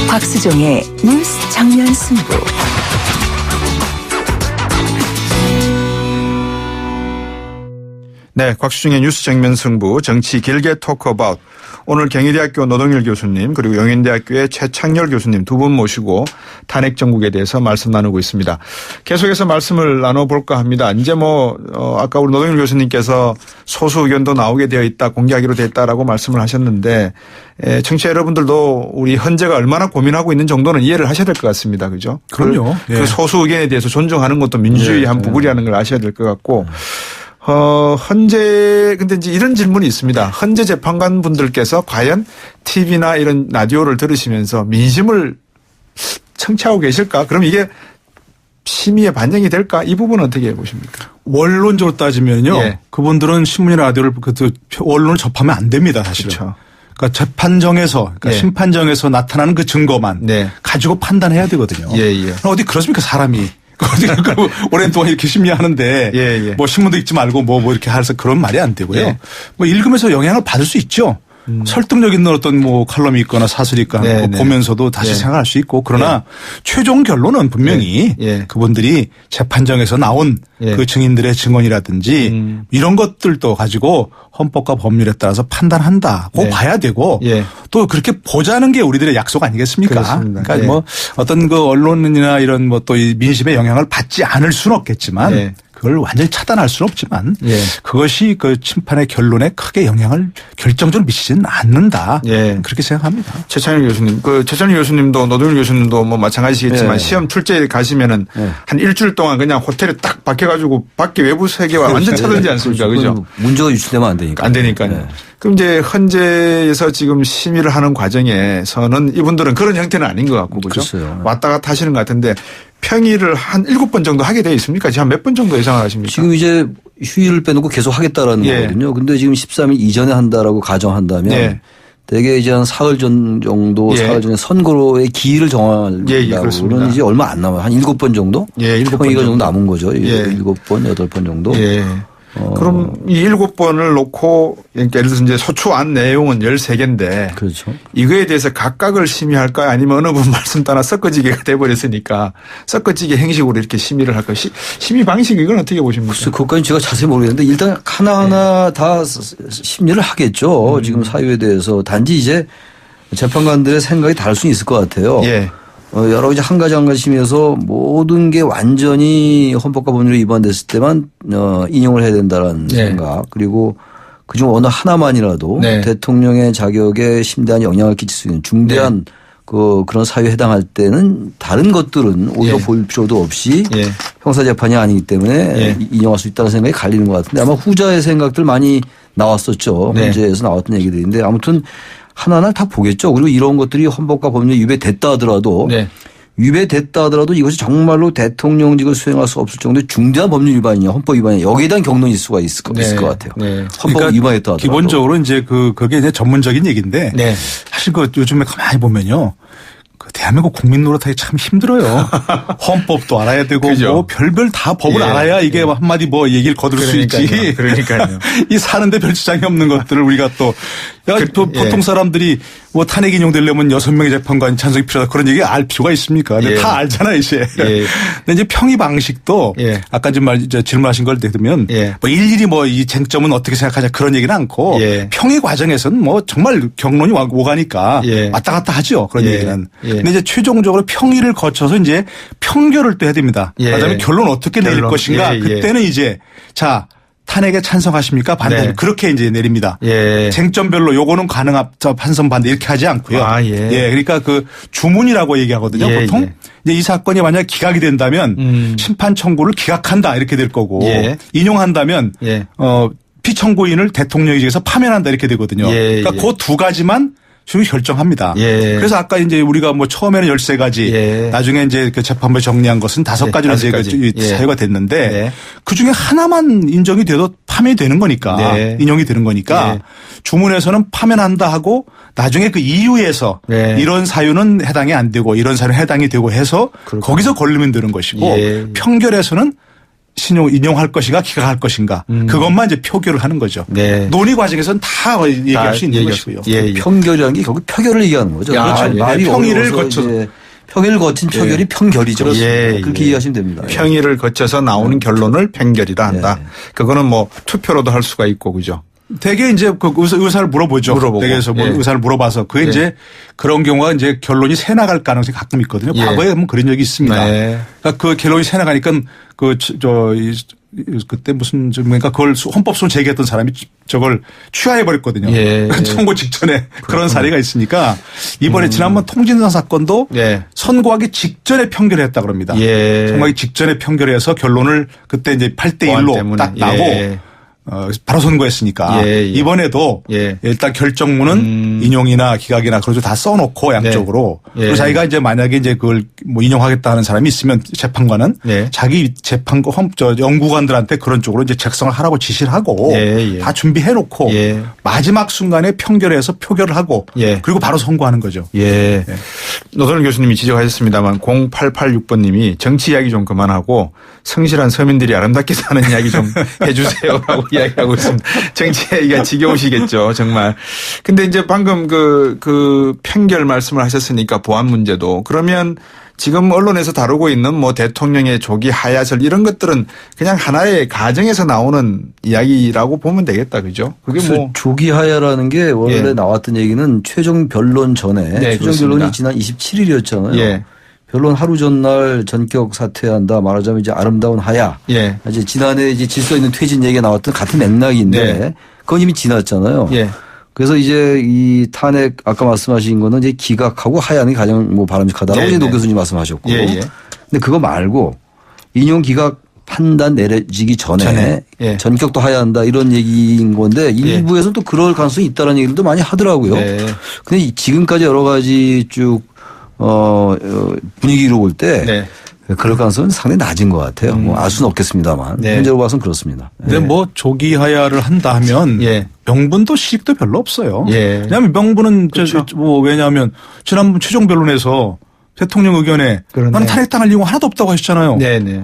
곽수종의 뉴스 정면 승부. 네, 곽수종의 뉴스 정면 승부 정치 길게 토크어바웃. 오늘 경희대학교 노동일 교수님 그리고 영인대학교의 최창렬 교수님 두 분 모시고 탄핵 정국에 대해서 말씀 나누고 있습니다. 계속해서 말씀을 나눠볼까 합니다. 이제 아까 우리 노동일 교수님께서 소수 의견도 나오게 되어 있다, 공개하기로 됐다라고 말씀을 하셨는데 청취자 여러분들도 우리 헌재가 얼마나 고민하고 있는 정도는 이해를 하셔야 될 것 같습니다. 그죠? 그럼요. 그 소수 의견에 대해서 존중하는 것도 민주주의의 한 부분이라는 걸 아셔야 될 것 같고 근데 이제 이런 질문이 있습니다. 헌재 재판관 분들께서 과연 TV나 이런 라디오를 들으시면서 민심을 청취하고 계실까? 그럼 이게 심의에 반영이 될까? 이 부분은 어떻게 보십니까? 원론적으로 따지면요. 예. 그분들은 신문이나 라디오를 언론을 접하면 안 됩니다. 사실은. 그렇죠. 그러니까 재판정에서 예. 심판정에서 나타나는 그 증거만 가지고 판단해야 되거든요. 예. 어디 그렇습니까 사람이. 오랜 동안 이렇게 심리하는데 뭐 신문도 읽지 말고 뭐 이렇게 해서 그런 말이 안 되고요. 뭐 읽으면서 영향을 받을 수 있죠. 설득력 있는 어떤 뭐 칼럼이 있거나 사설이 있거나 보면서도 다시 생각할 수 있고 그러나 최종 결론은 분명히 그분들이 재판정에서 나온 그 증인들의 증언이라든지 이런 것들도 가지고 헌법과 법률에 따라서 판단한다고 봐야 되고 또 그렇게 보자는 게 우리들의 약속 아니겠습니까? 그렇습니다. 그러니까 뭐 어떤 그 언론이나 이런 뭐 또 이 민심의 영향을 받지 않을 수는 없겠지만 그걸 완전히 차단할 수는 없지만 그것이 그 심판의 결론에 크게 영향을 결정적으로 미치지는 않는다. 그렇게 생각합니다. 최창렬 교수님, 최창렬 교수님도 노동일 교수님도 뭐 마찬가지시겠지만 시험 출제에 가시면은 한 일주일 동안 그냥 호텔에 딱 박혀가지고 밖에 외부 세계와 완전 차단되지 않습니까? 그죠? 문제가 유출되면 안 되니까. 안 되니까요. 그럼 이제 헌재에서 지금 심의를 하는 과정에서는 이분들은 그런 형태는 아닌 것 같고 그죠? 글쎄요. 왔다 갔다 하시는 것 같은데 평일을 한 7번 정도 하게 되어 있습니까? 지금 몇 번 정도 예상을 하십니까? 지금 이제 휴일을 빼놓고 계속 하겠다라는 거거든요. 근데 지금 13일 이전에 한다라고 가정한다면 대개 이제 한 사흘 전 정도 사흘 전에 선거로의 기일을 정하려고는 이제 얼마 안 남아요. 한 7번 정도? 7번 정도 남은 거죠. 7번, 8번 정도. 그럼 이 7번을 놓고 예를 들어서 이제 소추안 내용은 13개인데 그렇죠. 이거에 대해서 각각을 심의할까요? 아니면 어느 분 말씀 따라 섞어지게가 돼버렸으니까 섞어지게 형식으로 이렇게 심의를 할까요? 심의 방식 이건 어떻게 보십니까? 글쎄, 그것까지 제가 자세히 모르겠는데 일단 하나하나 다 심리를 하겠죠. 지금 사유에 대해서. 단지 이제 재판관들의 생각이 다를 수는 있을 것 같아요. 여러 가지 한 가지 심의해서 모든 게 완전히 헌법과 법률에 위반됐을 때만 인용을 해야 된다는 생각. 그리고 그중 어느 하나만이라도 대통령의 자격에 심대한 영향을 끼칠 수 있는 중대한 그런 사유에 해당할 때는 다른 것들은 오히려 볼 필요도 없이 형사재판이 아니기 때문에 인용할 수 있다는 생각이 갈리는 것 같은데 아마 후자의 생각들 많이 나왔었죠. 헌재에서 나왔던 얘기들인데 아무튼 하나하나 다 보겠죠. 그리고 이런 것들이 헌법과 법률에 위배됐다 하더라도 위배됐다 하더라도 이것이 정말로 대통령직을 수행할 수 없을 정도의 중대한 법률 위반이냐 헌법 위반이냐 여기에 대한 경론일 수가 있을 것 같아요. 헌법 그러니까 위반했다 하더라도. 기본적으로 이제 그게 이제 전문적인 얘기인데 사실 요즘에 가만히 보면요. 대한민국 국민 노릇하기 참 힘들어요. 헌법도 알아야 되고 뭐 별별 다 법을 알아야 이게 한마디 뭐 얘기를 거둘 수 있지. 그러니까요. 이 사는데 별 지장이 없는 것들을 우리가 또 보통 사람들이 뭐 탄핵 인용되려면 6명의 재판관 찬성이 필요하다 그런 얘기 알 필요가 있습니까? 근데 다 알잖아요 이제. 근데 이제 평의 방식도 아까 질문하신 걸 들으면 뭐 일일이 뭐 이 쟁점은 어떻게 생각하냐 그런 얘기는 않고 평의 과정에서는 뭐 정말 경론이 오가니까 왔다 갔다 하죠 그런 얘기는. 근데 이제 최종적으로 평의를 거쳐서 이제 평결을 또 해야 됩니다. 그다음에 결론 어떻게 내릴 것인가 그때는 이제 자. 탄핵에 찬성하십니까? 반대. 그렇게 이제 내립니다. 쟁점별로 요거는 가능하다 판선 반대 이렇게 하지 않고요. 그러니까 그 주문이라고 얘기하거든요. 보통 이제 이 사건이 만약 기각이 된다면 심판 청구를 기각한다 이렇게 될 거고 인용한다면 피청구인을 대통령직에서 파면한다 이렇게 되거든요. 그러니까 그 두 가지만 결정합니다. 그래서 아까 이제 우리가 뭐 처음에는 13가지 나중에 이제 그 재판부에 정리한 것은 5가지로 이제 사유가 됐는데 그 중에 하나만 인정이 돼도 파면이 되는 거니까 인용이 되는 거니까 주문에서는 파면한다 하고 나중에 그 이유에서 이런 사유는 해당이 안 되고 이런 사유는 해당이 되고 해서 거기서 걸리면 되는 것이고 평결에서는 인용할 것인가 기각할 것인가 그것만 이제 표결을 하는 거죠. 네. 논의 과정에서는 다 얘기할 수 있는 것이고요. 예. 평결이라는 게 결국 표결을 얘기하는 거죠. 그렇죠. 말이 평의를 거쳐 평의를 거친 표결이 평결이죠. 예. 그렇게 이해하시면 됩니다. 평의를 거쳐서 나오는 결론을 평결이라 한다. 그거는 뭐 투표로도 할 수가 있고 그죠. 되게 이제 그 의사를 물어보죠. 대개에서 의사를 물어봐서 그게 이제 그런 경우가 이제 결론이 새 나갈 가능성이 가끔 있거든요. 과거에 한번 그런 적이 있습니다. 그러니까 그 결론이 새 나가니까 그때 무슨 그러니까 그걸 헌법소원 제기했던 사람이 저걸 취하해 버렸거든요. 선고 직전에 그런 사례가 있으니까 이번에 지난번 통진당 사건도 선고하기 직전에 평결했다 그럽니다. 선고하기 직전에 평결해서 결론을 그때 이제 8대1로 딱 나고 바로 선고했으니까 이번에도 일단 결정문은 인용이나 기각이나 그런 다 써놓고 양쪽으로 그리고 자기가 이제 만약에 이제 그걸 뭐 인용하겠다는 사람이 있으면 재판관은 자기 재판관 연구관들한테 그런 쪽으로 이제 작성을 하라고 지시를 하고 다 준비해놓고 마지막 순간에 평결해서 표결을 하고 그리고 바로 선고하는 거죠. 노동일 교수님이 지적하셨습니다만 0886번님이 정치 이야기 좀 그만하고 성실한 서민들이 아름답게 사는 이야기 좀 해주세요라고 이야기하고 있습니다. 정치 이야기가 지겨우시겠죠, 정말. 근데 이제 방금 그 평결 말씀을 하셨으니까 보안 문제도 그러면 지금 언론에서 다루고 있는 뭐 대통령의 조기 하야설 이런 것들은 그냥 하나의 가정에서 나오는 이야기라고 보면 되겠다, 그죠? 그게 뭐 조기 하야라는 게 원래 나왔던 얘기는 최종 변론 전에 최종 변론이 지난 27일이었잖아요. 변론 하루 전날 전격 사퇴한다. 말하자면 이제 아름다운 하야. 이제 지난해 이제 질서 있는 퇴진 얘기가 나왔던 같은 맥락인데 그건 이미 지났잖아요. 그래서 이제 이 탄핵 아까 말씀하신 거는 이제 기각하고 하야는 가장 뭐 바람직하다라고 이제 노 교수님 말씀하셨고. 근데 그거 말고 인용 기각 판단 내려지기 전에 전격도 하야한다 이런 얘기인 건데 일부에서 또 그럴 가능성이 있다는 얘기들도 많이 하더라고요. 근데 지금까지 여러 가지 쭉 분위기로 볼 때 그럴 가능성은 상당히 낮은 것 같아요. 뭐 알 수는 없겠습니다만 현재로 봐서는 그렇습니다. 근데 뭐 조기 하야를 한다 하면 명분도 시익도 별로 없어요. 왜냐하면 명분은 뭐 왜냐하면 지난번 최종 변론에서 대통령 의견에 나는 탄핵당할 이유가 하나도 없다고 하셨잖아요.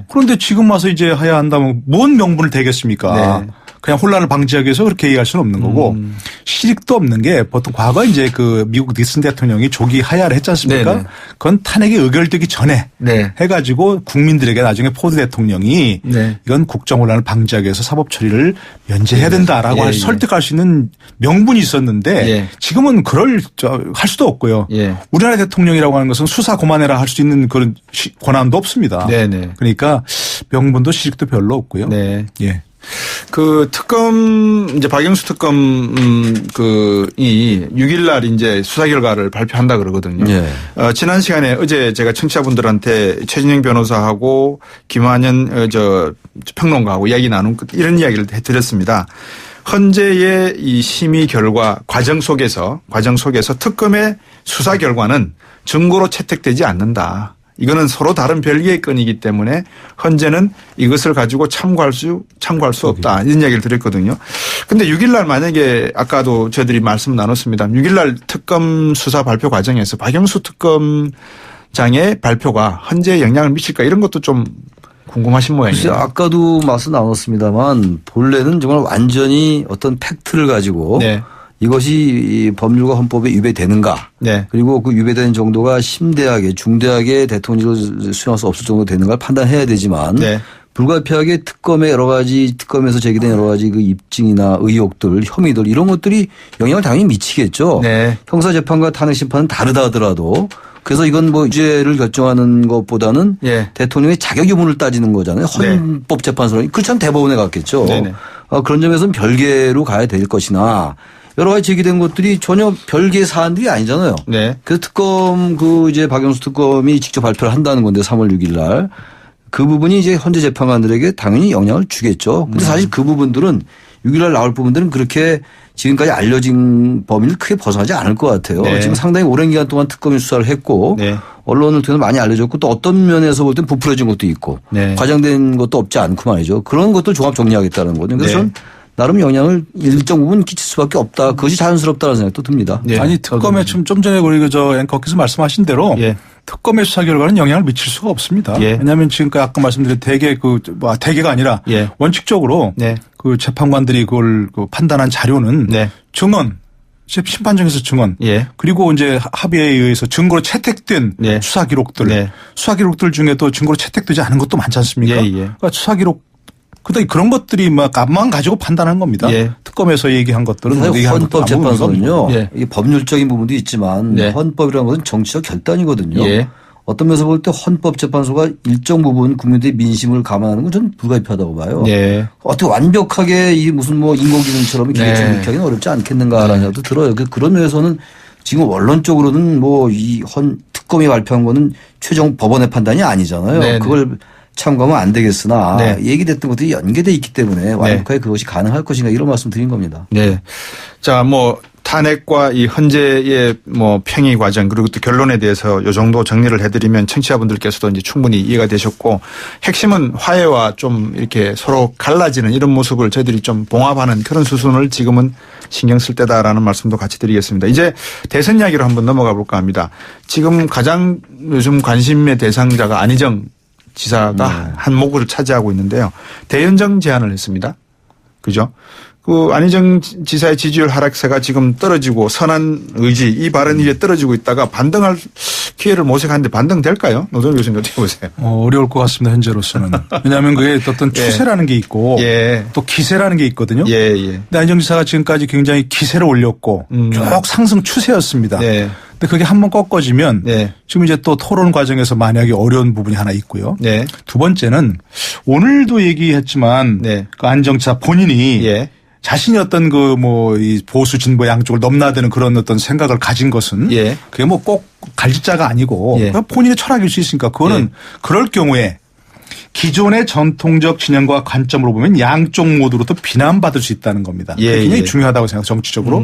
그런데 지금 와서 이제 하야한다면 뭔 명분을 대겠습니까? 그냥 혼란을 방지하기 위해서 그렇게 얘기할 수는 없는 거고 실익도 없는 게 보통 과거 이제 그 미국 닉슨 대통령이 조기 하야를 했지 않습니까? 그건 탄핵이 의결되기 전에 해가지고 국민들에게 나중에 포드 대통령이 이건 국정 혼란을 방지하기 위해서 사법 처리를 면제해야 된다라고 설득할 수 있는 명분이 있었는데 지금은 할 수도 없고요. 우리나라 대통령이라고 하는 것은 수사 그만해라 할 수 있는 그런 권한도 없습니다. 그러니까 명분도 실익도 별로 없고요. 그 특검 이제 박영수 특검 이 6일 날 이제 수사 결과를 발표한다 그러거든요. 지난 시간에 어제 제가 청취자분들한테 최진영 변호사하고 김한현 평론가하고 이야기 나눈 이런 이야기를 해드렸습니다. 현재의 이 심의 결과 과정 속에서 특검의 수사 결과는 증거로 채택되지 않는다. 이거는 서로 다른 별개의 건이기 때문에 현재는 이것을 가지고 참고할 수 없다. 이런 이야기를 드렸거든요. 근데 6일 날 만약에 아까도 저희들이 말씀 나눴습니다. 6일 날 특검 수사 발표 과정에서 박영수 특검장의 발표가 현재에 영향을 미칠까 이런 것도 좀 궁금하신 모양이에요. 아까도 말씀 나눴습니다만 본래는 정말 완전히 어떤 팩트를 가지고 이것이 법률과 헌법에 위배되는가. 그리고 그 위배되는 정도가 심대하게 중대하게 대통령을 수용할 수 없을 정도 되는가를 판단해야 되지만 불가피하게 특검에서 제기된 여러 가지 그 입증이나 의혹들, 혐의들 이런 것들이 영향을 당연히 미치겠죠. 형사재판과 탄핵심판은 다르다 하더라도 그래서 이건 뭐 유죄를 결정하는 것보다는 대통령의 자격 유무를 따지는 거잖아요. 헌법재판소는 그렇다면 대법원에 갔겠죠. 그런 점에서는 별개로 가야 될 것이나 여러 가지 제기된 것들이 전혀 별개의 사안들이 아니잖아요. 그래서 특검 이제 박영수 특검이 직접 발표를 한다는 건데 3월 6일 날 그 부분이 이제 현재 재판관들에게 당연히 영향을 주겠죠. 근데 사실 그 부분들은 6일 날 나올 부분들은 그렇게 지금까지 알려진 범위를 크게 벗어나지 않을 것 같아요. 지금 상당히 오랜 기간 동안 특검이 수사를 했고 언론을 통해서 많이 알려졌고 또 어떤 면에서 볼 땐 부풀어진 것도 있고 과장된 것도 없지 않고 말이죠. 그런 것들 종합 정리하겠다는 거죠. 그래서 저는 나름 영향을 일정 부분 끼칠 수밖에 없다. 그것이 자연스럽다는 생각도 듭니다. 아니 특검에 좀 전에 우리 앵커께서 말씀하신 대로 특검의 수사 결과는 영향을 미칠 수가 없습니다. 예. 왜냐하면 지금까지 아까 말씀드린 대개가 아니라 예. 원칙적으로 네. 그 재판관들이 그걸 판단한 자료는 네. 증언, 심판정에서 증언, 예. 그리고 이제 합의에 의해서 증거로 채택된 네. 수사 기록들, 네. 수사 기록들 중에도 증거로 채택되지 않은 것도 많지 않습니까? 예, 예. 그러니까 수사 기록 그다음에 그런 것들이 막 앞만 가지고 판단한 겁니다. 예. 특검에서 얘기한 것들은 헌법재판소는요. 예. 이게 법률적인 부분도 있지만 네. 헌법이라는 것은 정치적 결단이거든요. 예. 어떤 면에서 볼 때 헌법재판소가 일정 부분 국민들의 민심을 감안하는 건 저는 불가피하다고 봐요. 네. 어떻게 완벽하게 이 무슨 뭐 인공지능처럼 기계처럼 이렇게 하기는 어렵지 않겠는가라는 생각도 들어요. 그런 면에서는 지금 원론적으로는 뭐 이 특검이 발표한 거는 최종 법원의 판단이 아니잖아요. 네네. 그걸 참고하면 안 되겠으나 네. 얘기됐던 것들이 연계돼 있기 때문에 완벽하게 그것이 가능할 것인가 이런 말씀 드린 겁니다. 네. 자, 뭐 탄핵과 이 헌재의 뭐 평의 과정 그리고 또 결론에 대해서 이 정도 정리를 해드리면 청취자분들께서도 이제 충분히 이해가 되셨고 핵심은 화해와 좀 이렇게 서로 갈라지는 이런 모습을 저희들이 좀 봉합하는 그런 수순을 지금은 신경 쓸 때다라는 말씀도 같이 드리겠습니다. 이제 대선 이야기로 한번 넘어가 볼까 합니다. 지금 가장 요즘 관심의 대상자가 안희정 지사가 한 목을 차지하고 있는데요. 대연정 제안을 했습니다. 그죠? 그 안희정 지사의 지지율 하락세가 지금 떨어지고 선한 의지 이 발언이 이제 떨어지고 있다가 반등할 기회를 모색하는데 반등될까요? 노동일 교수님 어떻게 보세요? 어려울 것 같습니다. 현재로서는. 왜냐하면 그게 어떤 추세라는 게 있고 예. 또 기세라는 게 있거든요. 예. 근데 안희정 지사가 지금까지 굉장히 기세를 올렸고 쭉 상승 추세였습니다. 네. 근데 그게 한번 꺾어지면 네. 지금 이제 또 토론 과정에서 만약에 어려운 부분이 하나 있고요. 네. 두 번째는 오늘도 얘기했지만 네. 그 안희정 지사 본인이 예. 자신이 어떤 그 뭐 이 보수 진보 양쪽을 넘나드는 그런 어떤 생각을 가진 것은 예. 그게 뭐 꼭 갈짓자가 아니고 예. 본인의 철학일 수 있으니까 그거는 예. 그럴 경우에 기존의 전통적 진영과 관점으로 보면 양쪽 모두로도 비난받을 수 있다는 겁니다. 예. 그게 굉장히 예. 중요하다고 생각해요. 정치적으로.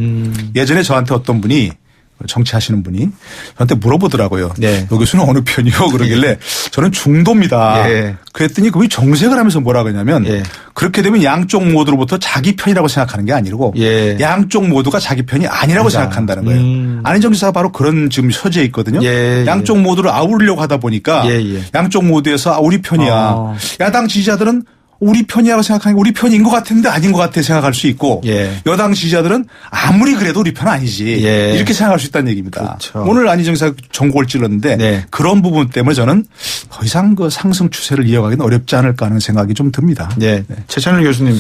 예전에 저한테 어떤 분이 정치하시는 분이 저한테 물어보더라고요. 네. 너 교수는 어느 편이요? 그러길래 저는 중도입니다. 예. 그랬더니 그분이 정색을 하면서 뭐라 그러냐면 예. 그렇게 되면 양쪽 모두로부터 자기 편이라고 생각하는 게 아니고 예. 양쪽 모두가 자기 편이 아니라고 생각한다는 거예요. 안희정 지사가 바로 그런 지금 소재에 있거든요. 예. 양쪽 모두를 아우르려고 하다 보니까 예. 양쪽 모두에서 우리 편이야. 야당 지지자들은 우리 편이라고 생각하는 게 우리 편인 것 같은데 아닌 것 같아 생각할 수 있고 예. 여당 지지자들은 아무리 그래도 우리 편 아니지 예. 이렇게 생각할 수 있다는 얘기입니다. 그렇죠. 오늘 안희정 지사가 전곡을 찔렀는데 네. 그런 부분 때문에 저는 더 이상 그 상승 추세를 이어가기는 어렵지 않을까 하는 생각이 좀 듭니다. 네. 최찬일 교수님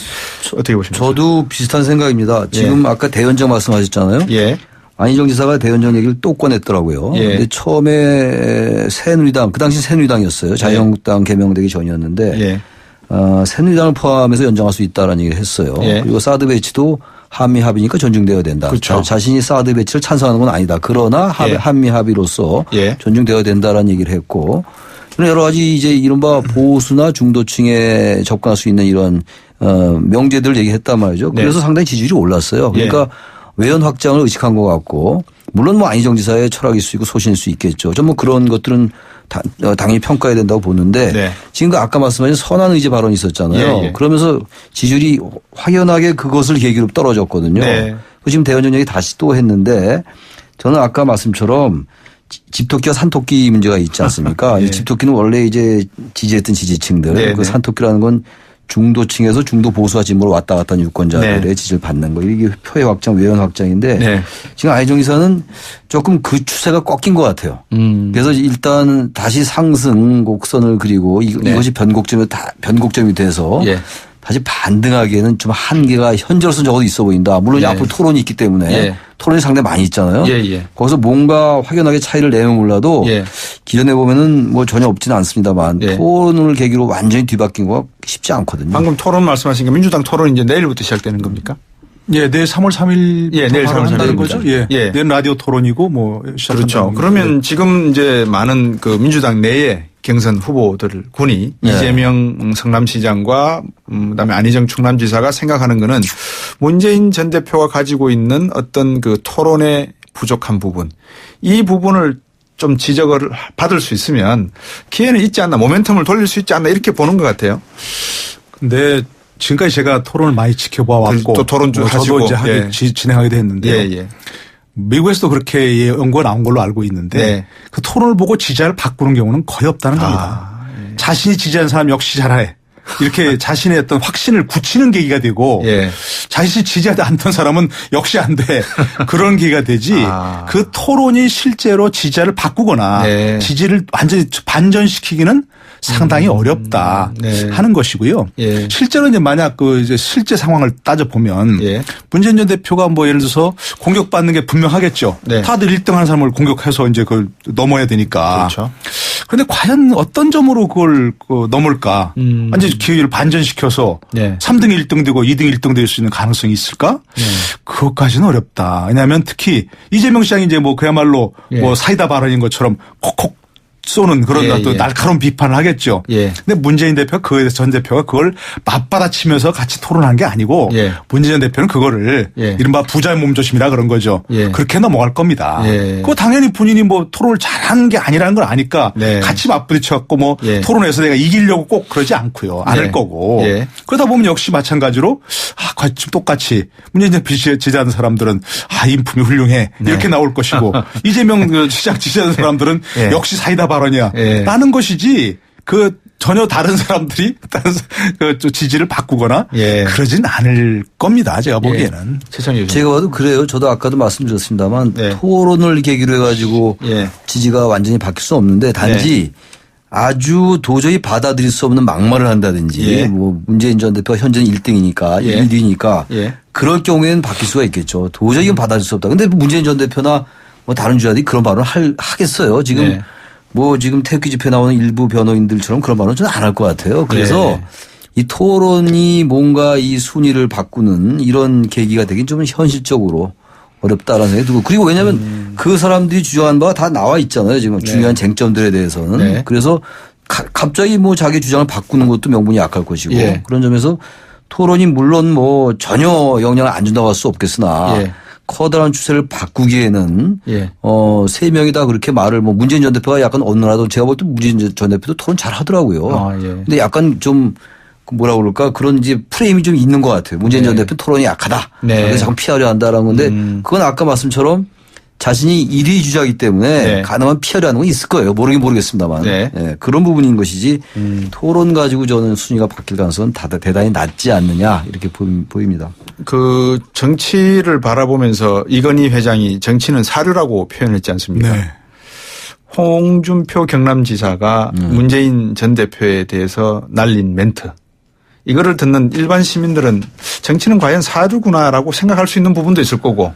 어떻게 보십니까? 저도 비슷한 생각입니다. 지금 아까 대연정 말씀하셨잖아요. 예. 안희정 지사가 대연정 얘기를 또 꺼냈더라고요. 예. 근데 처음에 새누리당, 그 당시 새누리당이었어요. 자유한국당 개명되기 전이었는데 예. 새누리당을 포함해서 연장할 수 있다라는 얘기를 했어요. 예. 그리고 사드 배치도 한미 합의니까 존중되어야 된다. 그렇죠. 자신이 사드 배치를 찬성하는 건 아니다. 그러나 예. 한미 합의로서 예. 존중되어야 된다라는 얘기를 했고 여러 가지 이제 이른바 보수나 중도층에 접근할 수 있는 이런 명제들을 얘기했단 말이죠. 네. 그래서 상당히 지지율이 올랐어요. 그러니까 외연 확장을 의식한 것 같고 물론 뭐 안희정 지사의 철학일 수 있고 소신일 수 있겠죠. 좀 뭐 그런 것들은 당연히 평가해야 된다고 보는데 네. 지금 아까 말씀하신 선한 의지 발언이 있었잖아요. 예. 그러면서 지지율이 확연하게 그것을 계기로 떨어졌거든요. 네. 지금 대연정 얘기 다시 또 했는데 저는 아까 말씀처럼 집토끼와 산토끼 문제가 있지 않습니까? 네. 집토끼는 원래 이제 지지했던 지지층들 네. 그 산토끼라는 건 중도층에서 중도 보수와 진보로 왔다 갔다 하는 유권자들의 네. 지지를 받는 거. 이게 표의 확장, 외연 확장인데 네. 지금 안희정 지사는 조금 그 추세가 꺾인 것 같아요. 그래서 일단 다시 상승 곡선을 그리고 이것이 변곡점이 돼서 예. 다시 반등하기에는 좀 한계가 현재로서는 적어도 있어 보인다. 물론 예. 앞으로 토론이 있기 때문에 예. 토론이 상당히 많이 있잖아요. 예. 거기서 뭔가 확연하게 차이를 내면 몰라도 예. 기존에 보면은 뭐 전혀 없지는 않습니다만 예. 토론을 계기로 완전히 뒤바뀐 거 쉽지 않거든요. 방금 토론 말씀하신 게 민주당 토론이 이제 내일부터 시작되는 겁니까? 예, 내일 3월 3일 예, 내일 3월 3일 한다는 거죠. 예. 예. 내일 라디오 토론이고 뭐 그렇죠. 그러면 지금 이제 많은 그 민주당 내에 경선 후보들 군이 네. 이재명 성남시장과 그다음에 안희정 충남지사가 생각하는 거는 문재인 전 대표가 가지고 있는 어떤 그 토론의 부족한 부분 이 부분을 좀 지적을 받을 수 있으면 기회는 있지 않나 모멘텀을 돌릴 수 있지 않나 이렇게 보는 것 같아요. 근데 지금까지 제가 토론을 많이 지켜봐 왔고 또 토론 좀 저도 하시고 이제 예. 진행하기도 했는데요. 예. 미국에서도 그렇게 연구가 나온 걸로 알고 있는데 네. 그 토론을 보고 지지자를 바꾸는 경우는 거의 없다는 겁니다. 예. 자신이 지지한 사람 역시 잘해. 이렇게 자신의 어떤 확신을 굳히는 계기가 되고 예. 자신이 지지하지 않던 사람은 역시 안 돼. 그런 계기가 되지 그 토론이 실제로 지지자를 바꾸거나 네. 지지를 완전히 반전시키기는 상당히 어렵다 네. 하는 것이고요. 예. 실제로 이제 만약 그 이제 실제 상황을 따져보면 예. 문재인 전 대표가 뭐 예를 들어서 공격받는 게 분명하겠죠. 네. 다들 1등 하는 사람을 공격해서 이제 그걸 넘어야 되니까. 그렇죠. 그런데 과연 어떤 점으로 그걸 넘을까? 완전히 기회를 반전시켜서 네. 3등 1등 되고 2등 1등 될 수 있는 가능성이 있을까? 네. 그것까지는 어렵다. 왜냐하면 특히 이재명 시장이 이제 뭐 그야말로 예. 뭐 사이다 발언인 것처럼 콕콕 쏘는 그런 예, 또 예. 날카로운 비판을 하겠죠. 예. 근데 문재인 대표 전 대표가 그걸 맞받아치면서 같이 토론한 게 아니고 예. 문재인 대표는 그거를 예. 이른바 부자의 몸조심이라 그런 거죠. 예. 그렇게 넘어갈 겁니다. 예. 그거 당연히 본인이 뭐 토론을 잘하는 게 아니라는 걸 아니까 네. 같이 맞부딪혀갖고 뭐 예. 토론에서 내가 이기려고 꼭 그러지 않고요. 않을 예. 거고. 예. 그러다 보면 역시 마찬가지로 똑같이 문재인 대표 지지하는 사람들은 인품이 훌륭해. 네. 이렇게 나올 것이고 이재명 시장 지지하는 사람들은 예. 역시 사이다 발언이야. 예. 라는 것이지 그 전혀 다른 사람들이 그 지지를 바꾸거나 예. 그러진 않을 겁니다. 제가 보기에는. 예. 제가 봐도 그래요. 저도 아까도 말씀드렸습니다만 예. 토론을 계기로 해가지고 예. 지지가 완전히 바뀔 수 없는데 단지 예. 아주 도저히 받아들일 수 없는 막말을 한다든지 예. 뭐 문재인 전 대표가 현재는 1등이니까 예. 1위니까 예. 그럴 경우에는 바뀔 수가 있겠죠. 도저히 받아들일 수 없다. 근데 문재인 전 대표나 뭐 다른 주자들이 그런 발언을 하겠어요. 지금 예. 뭐 지금 태극기 집회 나오는 일부 변호인들처럼 그런 말은 저는 안 할 것 같아요. 그래서 네. 이 토론이 뭔가 이 순위를 바꾸는 이런 계기가 되긴 좀 현실적으로 어렵다라는 생각이 들고 그리고 왜냐하면 그 사람들이 주장한 바가 다 나와 있잖아요. 지금 네. 중요한 쟁점들에 대해서는. 네. 그래서 갑자기 뭐 자기 주장을 바꾸는 것도 명분이 약할 것이고 예. 그런 점에서 토론이 물론 뭐 전혀 영향을 안 준다고 할 수 없겠으나 예. 커다란 추세를 바꾸기에는 예. 3명이 다 그렇게 말을 뭐 문재인 전 대표가 약간 어느 나라도 제가 볼 때 문재인 전 대표도 토론 잘 하더라고요. 예. 근데 약간 좀 뭐라 그럴까 그런 이제 프레임이 좀 있는 것 같아요. 문재인 전 대표 토론이 약하다. 네. 그래서 자꾸 피하려 한다라는 건데 그건 아까 말씀처럼 자신이 1위 주자이기 때문에 네. 가능한 피하려 하는 건 있을 거예요. 모르긴 모르겠습니다만. 네. 네. 그런 부분인 것이지 토론 가지고 저는 순위가 바뀔 가능성은 대단히 낮지 않느냐 이렇게 보입니다. 그 정치를 바라보면서 이건희 회장이 정치는 사료라고 표현했지 않습니까? 네. 홍준표 경남지사가 문재인 전 대표에 대해서 날린 멘트. 이거를 듣는 일반 시민들은 정치는 과연 사료구나라고 생각할 수 있는 부분도 있을 거고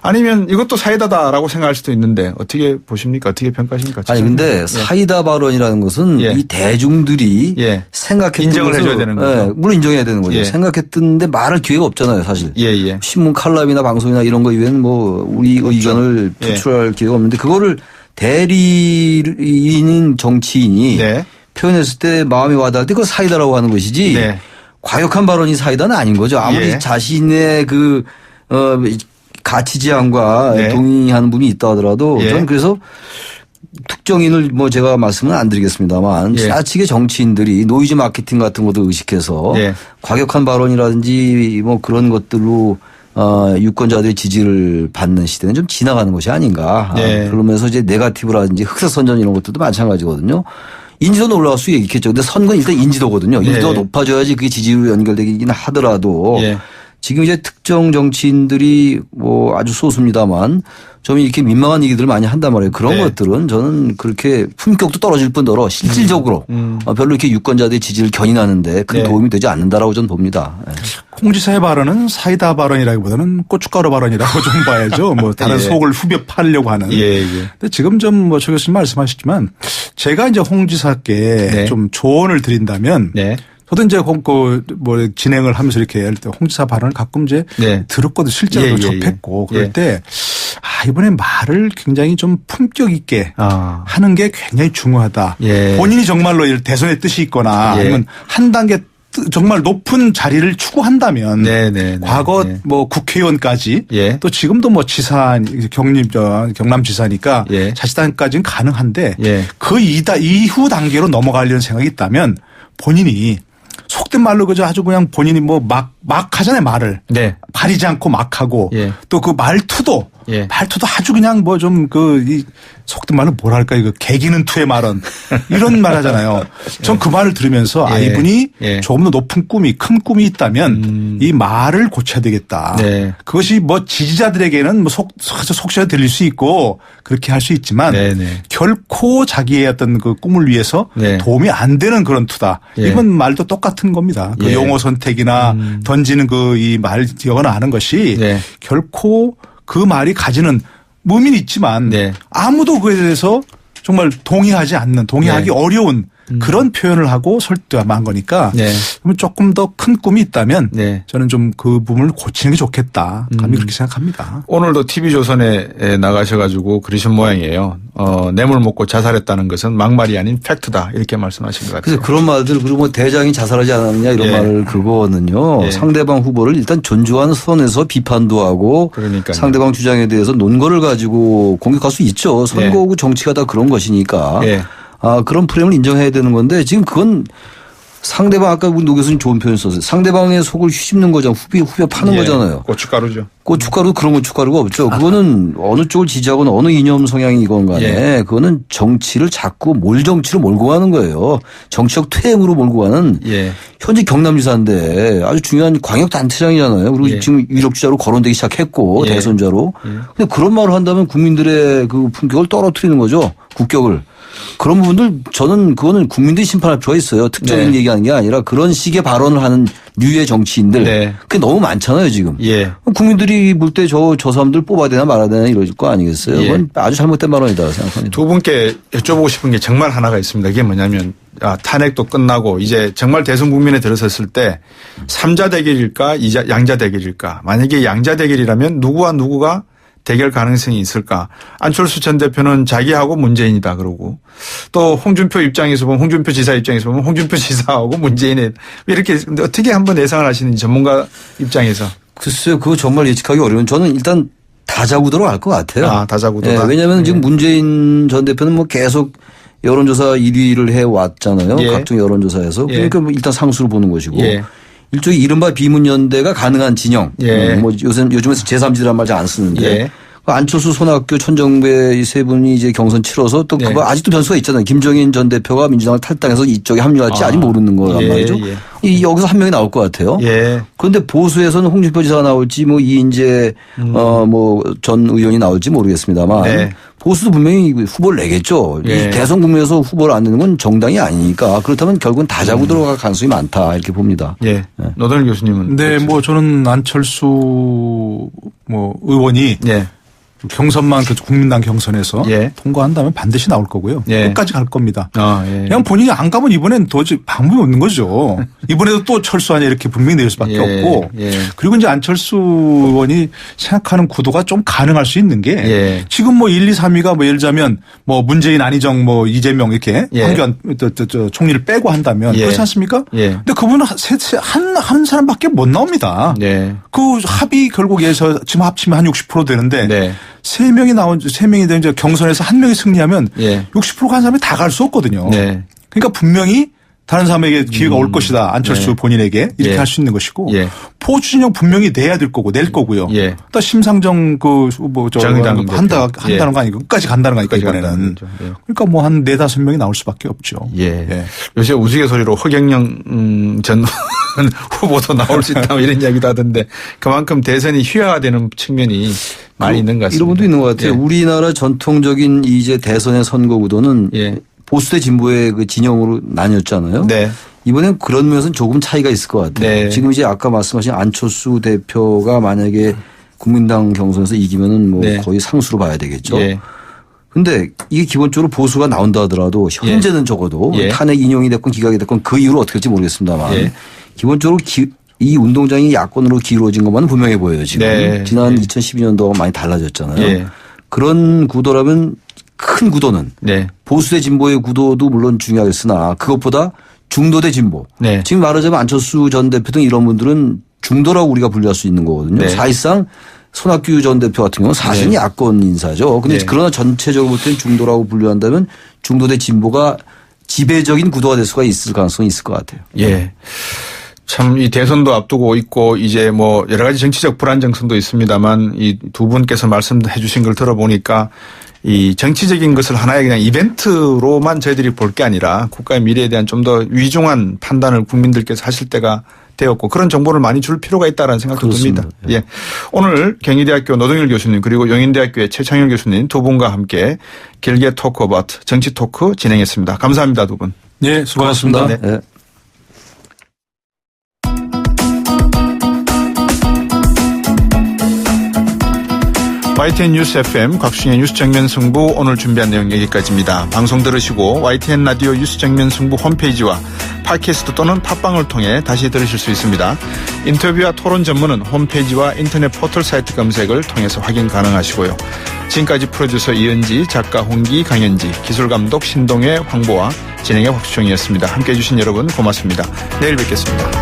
아니면 이것도 사이다다라고 생각할 수도 있는데 어떻게 보십니까? 어떻게 평가하십니까? 아니 근데 사이다 발언이라는 것은 이 대중들이 생각했던 인정을 해줘야 되는 거죠. 물론 인정해야 되는 거죠. 생각했던데 말할 기회가 없잖아요, 사실. 신문 칼럼이나 방송이나 이런 거 이외에는 뭐 우리 그렇죠. 의견을 표출할 기회가 없는데 그거를 대리인 정치인이 표현했을 때 마음이 와닿을 때 그걸 사이다라고 하는 것이지 과격한 발언이 사이다는 아닌 거죠. 아무리 자신의 그 가치 지향과 동의하는 부분이 있다 하더라도 저는 그래서 특정인을 뭐 제가 말씀은 안 드리겠습니다만 사측의 정치인들이 노이즈 마케팅 같은 것도 의식해서 과격한 발언이라든지 뭐 그런 것들로 유권자들의 지지를 받는 시대는 좀 지나가는 것이 아닌가. 그러면서 이제 네거티브라든지 흑색 선전 이런 것들도 마찬가지거든요. 인지도는 올라갈 수 있겠죠. 근데 선거는 일단 인지도거든요. 인지도가 높아져야지 그게 지지로 연결되긴 하더라도 지금 이제 특정 정치인들이 뭐 아주 소수입니다만 좀 이렇게 민망한 얘기들을 많이 한단 말이에요. 그런 것들은 저는 그렇게 품격도 떨어질 뿐더러 실질적으로 별로 이렇게 유권자들의 지지를 견인하는데 큰 도움이 되지 않는다라고 저는 봅니다. 홍 지사의 발언은 사이다 발언이라기보다는 고춧가루 발언이라고 좀 봐야죠. 뭐 다른 속을 후벼 팔려고 하는. 근데 지금 좀 뭐 조 교수님 말씀하셨지만 제가 이제 홍 지사께 좀 조언을 드린다면 저도 이제 뭐 진행을 하면서 이렇게 홍 지사 발언을 가끔 이제 들었거든요. 실제로 접했고 그럴 때 이번에 말을 굉장히 좀 품격 있게 하는 게 굉장히 중요하다. 본인이 정말로 대선의 뜻이 있거나 아니면 한 단계 정말 높은 자리를 추구한다면 과거 뭐 국회의원까지 또 지금도 뭐 지사 경남지사니까 자치단까지는 가능한데 그 이후 단계로 넘어가려는 생각이 있다면 본인이 속된 말로 그저 아주 그냥 본인이 뭐 막 막 하잖아요, 말을. 네. 가리지 않고 막 하고. 예. 또 그 말투도. 예. 말투도 아주 그냥 뭐 좀 이 속된 말로 뭐랄까 이거 개기는 투의 말은 이런 말 하잖아요. 전 그 말을 들으면서 아, 이분이 조금 더 높은 꿈이 큰 꿈이 있다면 이 말을 고쳐야 되겠다. 네. 그것이 뭐 지지자들에게는 뭐 속시어 들릴 수 있고 그렇게 할 수 있지만 결코 자기의 어떤 그 꿈을 위해서 도움이 안 되는 그런 투다. 이번 말도 똑같은 겁니다. 그 용어 선택이나 던지는 그 이 말 기억을 아는 것이 결코 그 말이 가지는 의미는 있지만 아무도 그에 대해서 정말 동의하기 어려운 그런 표현을 하고 설득한 거니까 그러면 조금 더 큰 꿈이 있다면 저는 좀 그 부분을 고치는 게 좋겠다. 감히 그렇게 생각합니다. 오늘도 TV조선에 나가셔가지고 그러신 모양이에요. 뇌물 먹고 자살했다는 것은 막말이 아닌 팩트다. 이렇게 말씀하신 것 같아요. 그래서 그런 말들 그리고 뭐 대장이 자살하지 않았느냐 이런 말 그거는요. 상대방 후보를 일단 존중하는 선에서 비판도 하고 그러니까요. 상대방 주장에 대해서 논거를 가지고 공격할 수 있죠. 선거하고 정치가 다 그런 것이니까. 아, 그런 프레임을 인정해야 되는 건데 지금 그건 상대방 아까 우리 노 교수님 좋은 표현 썼어요. 상대방의 속을 휘집는 거잖아요. 후벼 파는 거잖아요. 고춧가루죠. 고춧가루 그런 고춧가루가 없죠. 그거는 어느 쪽을 지지하거나 어느 이념 성향이건 간에 그거는 정치를 자꾸 정치로 몰고 가는 거예요. 정치적 퇴행으로 몰고 가는 현재 경남지사인데 아주 중요한 광역단체장이잖아요. 그리고 지금 유력주자로 거론되기 시작했고 대선자로. 근데 그런 말을 한다면 국민들의 그 품격을 떨어뜨리는 거죠. 국격을. 그런 부분들 저는 그거는 국민들이 심판할 필요가 있어요. 특정인 얘기하는 게 아니라 그런 식의 발언을 하는 류의 정치인들. 그게 너무 많잖아요 지금. 국민들이 볼 때 저 사람들 뽑아야 되나 말아야 되나 이럴 거 아니겠어요. 그건 아주 잘못된 발언이다 생각합니다. 두 분께 여쭤보고 싶은 게 정말 하나가 있습니다. 그게 뭐냐면 탄핵도 끝나고 이제 정말 대선 국면에 들어섰을 때 3자 대결일까 양자 대결일까. 만약에 양자 대결이라면 누구와 누구가 대결 가능성이 있을까. 안철수 전 대표는 자기하고 문재인이다 그러고 또 홍준표 입장에서 보면 홍준표 지사 입장에서 보면 홍준표 지사하고 문재인이 이렇게 어떻게 한번 예상을 하시는지 전문가 입장에서. 글쎄요. 그거 정말 예측하기 어려운. 저는 일단 다자구도로 갈 것 같아요. 아, 다자구도다. 왜냐하면 지금 문재인 전 대표는 뭐 계속 여론조사 1위를 해왔잖아요. 각종 여론조사에서. 그러니까 뭐 일단 상수로 보는 것이고. 일종의 이른바 비문연대가 가능한 진영. 뭐 요즘에서 제3지대란 말 잘 안 쓰는데. 안철수, 손학규, 천정배 이 세 분이 이제 경선 치러서 또 그거 아직도 변수가 있잖아요. 김종인 전 대표가 민주당을 탈당해서 이쪽에 합류할지 아직 모르는 거란 말이죠. 여기서 한 명이 나올 것 같아요. 그런데 보수에서는 홍준표 지사가 나올지 뭐 이인재 뭐 전 의원이 나올지 모르겠습니다만 보수도 분명히 후보를 내겠죠. 이 대선 국면에서 후보를 안 내는 건 정당이 아니니까 그렇다면 결국은 다자구 들어갈 가능성이 많다 이렇게 봅니다. 노동일 교수님은. 네, 뭐 저는 안철수 뭐 의원이 경선만 그 국민당 경선에서 통과한다면 반드시 나올 거고요. 끝까지 갈 겁니다. 그냥 본인이 안 가면 이번엔 도저히 방법이 없는 거죠. 이번에도 또 철수하냐 이렇게 분명히 내릴 수밖에 없고. 그리고 이제 안철수 의원이 생각하는 구도가 좀 가능할 수 있는 게 지금 뭐 1, 2, 3위가 뭐 예를 들자면 뭐 문재인, 안희정, 뭐 이재명 이렇게 황교안 총리를 빼고 한다면 그렇지 않습니까? 근데 그분은 한 사람밖에 못 나옵니다. 그 합의 결국에서 지금 합치면 한 60% 되는데 세 명이 이제 경선에서 한 명이 승리하면 60% 간 사람이 다 갈 수 없거든요. 그러니까 분명히 다른 사람에게 기회가 올 것이다. 안철수 본인에게 이렇게 할 수 있는 것이고 보수 진영 분명히 낼 거고요. 또 심상정 그 후보 한다는 거 아니고 끝까지 간다는 거 아니까 이번에는. 그러니까 뭐 한 4-5명이 나올 수밖에 없죠. 요새 우스갯소리로 허경영 전 후보도 나올 수 있다 이런 이야기도 하던데 그만큼 대선이 희화화되는 측면이 많이 있는 것 같습니다. 이런 분도 있는 것 같아요. 우리나라 전통적인 이제 대선의 선거 구도는 보수 대 진보의 그 진영으로 나뉘었잖아요. 이번엔 그런 면에서는 조금 차이가 있을 것 같아요. 지금 이제 아까 말씀하신 안철수 대표가 만약에 국민당 경선에서 이기면은 뭐 거의 상수로 봐야 되겠죠. 근데 이게 기본적으로 보수가 나온다 하더라도 현재는 적어도 탄핵 인용이 됐건 기각이 됐건 그 이후로 어떻게 될지 모르겠습니다만 기본적으로 이 운동장이 야권으로 기울어진 것만은 분명해 보여요. 지금 지난 2012년도가 많이 달라졌잖아요. 그런 구도라면 큰 구도는 보수 대 진보의 구도도 물론 중요하겠으나 그것보다 중도 대 진보. 지금 말하자면 안철수 전 대표 등 이런 분들은 중도라고 우리가 분류할 수 있는 거거든요. 사실상 손학규 전 대표 같은 경우는 사실은 야권 인사죠. 그런데 그러나 전체적으로 볼 때는 중도라고 분류한다면 중도 대 진보가 지배적인 구도가 될 수가 있을 가능성이 있을 것 같아요. 참 이 대선도 앞두고 있고 이제 뭐 여러 가지 정치적 불안정성도 있습니다만 이 두 분께서 말씀해 주신 걸 들어보니까 이 정치적인 것을 하나의 그냥 이벤트로만 저희들이 볼 게 아니라 국가의 미래에 대한 좀 더 위중한 판단을 국민들께서 하실 때가 되었고 그런 정보를 많이 줄 필요가 있다는 생각도 듭니다. 예. 오늘 경희대학교 노동일 교수님 그리고 영인대학교의 최창열 교수님 두 분과 함께 길게 토크 어바웃 정치 토크 진행했습니다. 감사합니다, 두 분. 네, 수고하셨습니다. 네. 네. YTN 뉴스 FM 곽수영의 뉴스 정면 승부 오늘 준비한 내용 여기까지입니다. 방송 들으시고 YTN 라디오 뉴스 정면 승부 홈페이지와 팟캐스트 또는 팟빵을 통해 다시 들으실 수 있습니다. 인터뷰와 토론 전문은 홈페이지와 인터넷 포털 사이트 검색을 통해서 확인 가능하시고요. 지금까지 프로듀서 이은지, 작가 홍기, 강현지, 기술감독 신동혜, 황보아, 진행의 곽수영이었습니다. 함께해 주신 여러분 고맙습니다. 내일 뵙겠습니다.